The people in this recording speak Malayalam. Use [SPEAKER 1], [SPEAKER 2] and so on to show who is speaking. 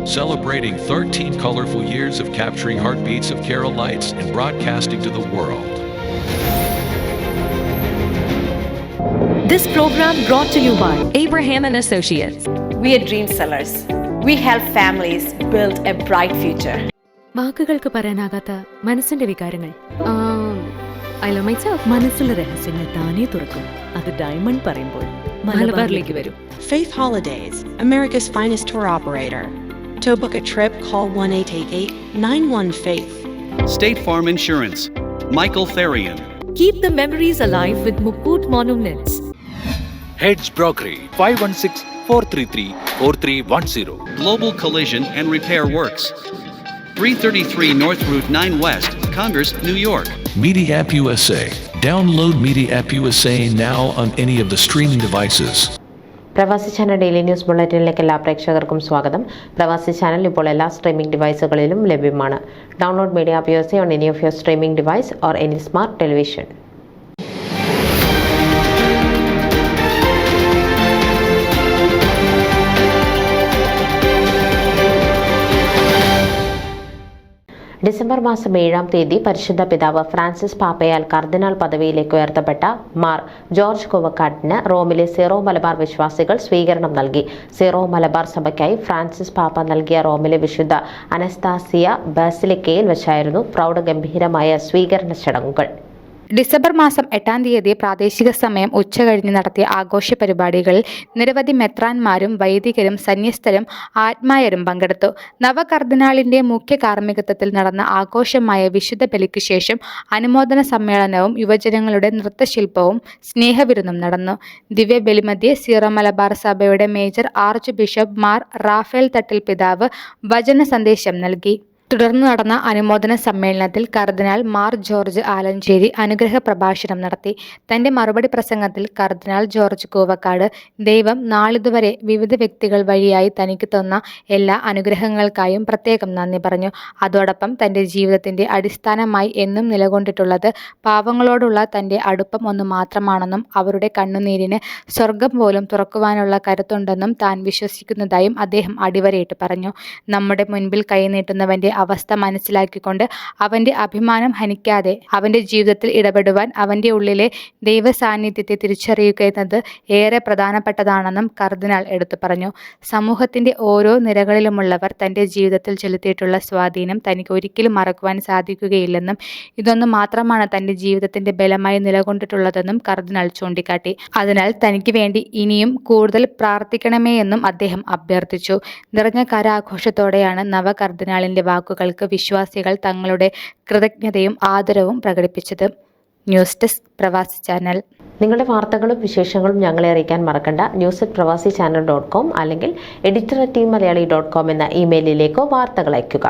[SPEAKER 1] celebrating 13 colorful years of capturing heartbeats of Carolites and broadcasting to the world.
[SPEAKER 2] This program brought to you by Abraham and Associates.
[SPEAKER 3] We are dream sellers. We help families build a bright future.
[SPEAKER 4] വാക്കുകൾക്ക് പറയാനാകാത്ത മനസ്സിന്റെ വികാരങ്ങൾ. I love myself. മനസ്സിലെ രഹസ്യങ്ങൾ താനേ തുറക്കും. അത് ഡയമണ്ട് പറയുമ്പോൾ മലബാറിലേക്ക് വരും.
[SPEAKER 5] Faith Holidays, America's finest tour operator. To book a trip, call 1-888-91-FAITH.
[SPEAKER 6] State Farm Insurance, Michael Therian.
[SPEAKER 2] Keep the memories alive with Mukut Monuments.
[SPEAKER 7] Heads Brokery 516-433-4310.
[SPEAKER 6] Global Collision and Repair Works, 333 North Route 9 West, Congress, New York.
[SPEAKER 1] Media App USA. Download Media App USA now on any of the streaming devices.
[SPEAKER 8] പ്രവാസി ചാനൽ ഡെയിലി ന്യൂസ് ബുള്ളറ്റിനിലേക്ക് എല്ലാ പ്രേക്ഷകർക്കും സ്വാഗതം. പ്രവാസി ചാനൽ ഇപ്പോൾ എല്ലാ സ്ട്രീമിംഗ് ഡിവൈസുകളിലും ലഭ്യമാണ്. Download media app USA on any of your streaming device or any smart television. December മാസം 7-ാം തീയതി പരിശുദ്ധ പിതാവ് ഫ്രാൻസിസ് പാപ്പയാൽ കർദിനാൾ പദവിയിലേക്ക് ഉയർത്തപ്പെട്ട മാർ ജോർജ് കുവക്കാടിന് റോമിലെ സീറോ മലബാർ വിശ്വാസികൾ സ്വീകരണം നൽകി. സീറോ മലബാർ സഭയ്ക്കായി ഫ്രാൻസിസ് പാപ്പ നൽകിയ റോമിലെ വിശുദ്ധ അനസ്താസിയ ബാസിലിക്കയിൽ വെച്ചായിരുന്നു പ്രൗഢഗംഭീരമായ സ്വീകരണ ചടങ്ങുകൾ.
[SPEAKER 9] ഡിസംബർ മാസം 8-ാം തീയതി പ്രാദേശിക സമയം ഉച്ചകഴിഞ്ഞ് നടത്തിയ ആഘോഷ പരിപാടികളിൽ നിരവധി മെത്രാന്മാരും വൈദികരും സന്യസ്തരും ആത്മായരും പങ്കെടുത്തു. നവകർദിനാളിന്റെ മുഖ്യ കാർമ്മികത്വത്തിൽ നടന്ന ആഘോഷമായ വിശുദ്ധ ബലിക്ക് ശേഷം അനുമോദന സമ്മേളനവും യുവജനങ്ങളുടെ നൃത്തശില്പവും സ്നേഹവിരുന്നും നടന്നു. ദിവ്യബലിമധ്യേ സീറോ മലബാർ സഭയുടെ major archbishop Mar Raphael Thattil പിതാവ് വചന സന്ദേശം നൽകി. തുടർന്ന് നടന്ന അനുമോദന സമ്മേളനത്തിൽ കർദിനാൾ മാർ ജോർജ് ആലഞ്ചേരി അനുഗ്രഹ പ്രഭാഷണം നടത്തി. തന്റെ മറുപടി പ്രസംഗത്തിൽ കർദിനാൾ ജോർജ് കൂവക്കാട് ദൈവം നാളിതുവരെ വിവിധ വ്യക്തികൾ വഴിയായി തനിക്ക് തന്ന എല്ലാ അനുഗ്രഹങ്ങൾക്കായും പ്രത്യേകം നന്ദി പറഞ്ഞു. അതോടൊപ്പം തന്റെ ജീവിതത്തിന്റെ അടിസ്ഥാനമായി എന്നും നിലകൊണ്ടിട്ടുള്ളത് പാവങ്ങളോടുള്ള തന്റെ അടുപ്പം ഒന്ന് മാത്രമാണെന്നും അവരുടെ കണ്ണുനീരിന് സ്വർഗം പോലും തുറക്കുവാനുള്ള കരുത്തുണ്ടെന്നും താൻ വിശ്വസിക്കുന്നതായും അദ്ദേഹം അടിവരയിട്ട് പറഞ്ഞു. നമ്മുടെ മുൻപിൽ കൈനീട്ടുന്നവന്റെ അവസ്ഥ മനസ്സിലാക്കിക്കൊണ്ട് അവന്റെ അഭിമാനം ഹനിക്കാതെ അവന്റെ ജീവിതത്തിൽ ഇടപെടുവാൻ അവന്റെ ഉള്ളിലെ ദൈവ സാന്നിധ്യത്തെ തിരിച്ചറിയുക എന്നത് ഏറെ പ്രധാനപ്പെട്ടതാണെന്നും കർദിനാൾ എടുത്തു പറഞ്ഞു. സമൂഹത്തിന്റെ ഓരോ നിരകളിലുമുള്ളവർ തന്റെ ജീവിതത്തിൽ ചെലുത്തിയിട്ടുള്ള സ്വാധീനം തനിക്ക് ഒരിക്കലും മറക്കുവാൻ സാധിക്കുകയില്ലെന്നും ഇതൊന്നു മാത്രമാണ് തന്റെ ജീവിതത്തിന്റെ ബലമായി നിലകൊണ്ടിട്ടുള്ളതെന്നും കർദിനാൾ ചൂണ്ടിക്കാട്ടി. അതിനാൽ തനിക്ക് വേണ്ടി ഇനിയും കൂടുതൽ പ്രാർത്ഥിക്കണമേ എന്നും അദ്ദേഹം അഭ്യർത്ഥിച്ചു. നിറഞ്ഞ കരാഘോഷത്തോടെയാണ് നവകർദിനാളിന്റെ വാക്കുകൾക്ക് വിശ്വാസികൾ തങ്ങളുടെ കൃതജ്ഞതയും ആദരവും പ്രകടിപ്പിച്ചത്. ന്യൂസ് ഡെസ്ക് പ്രവാസി ചാനൽ.
[SPEAKER 8] നിങ്ങളുടെ വാർത്തകളും വിശേഷങ്ങളും ഞങ്ങളെ അറിയിക്കാൻ മറക്കണ്ട. news@pravasichannel.com അല്ലെങ്കിൽ editor@tmalayaali.com എന്ന ഇമെയിലിലേക്കോ വാർത്തകൾ അയയ്ക്കുക.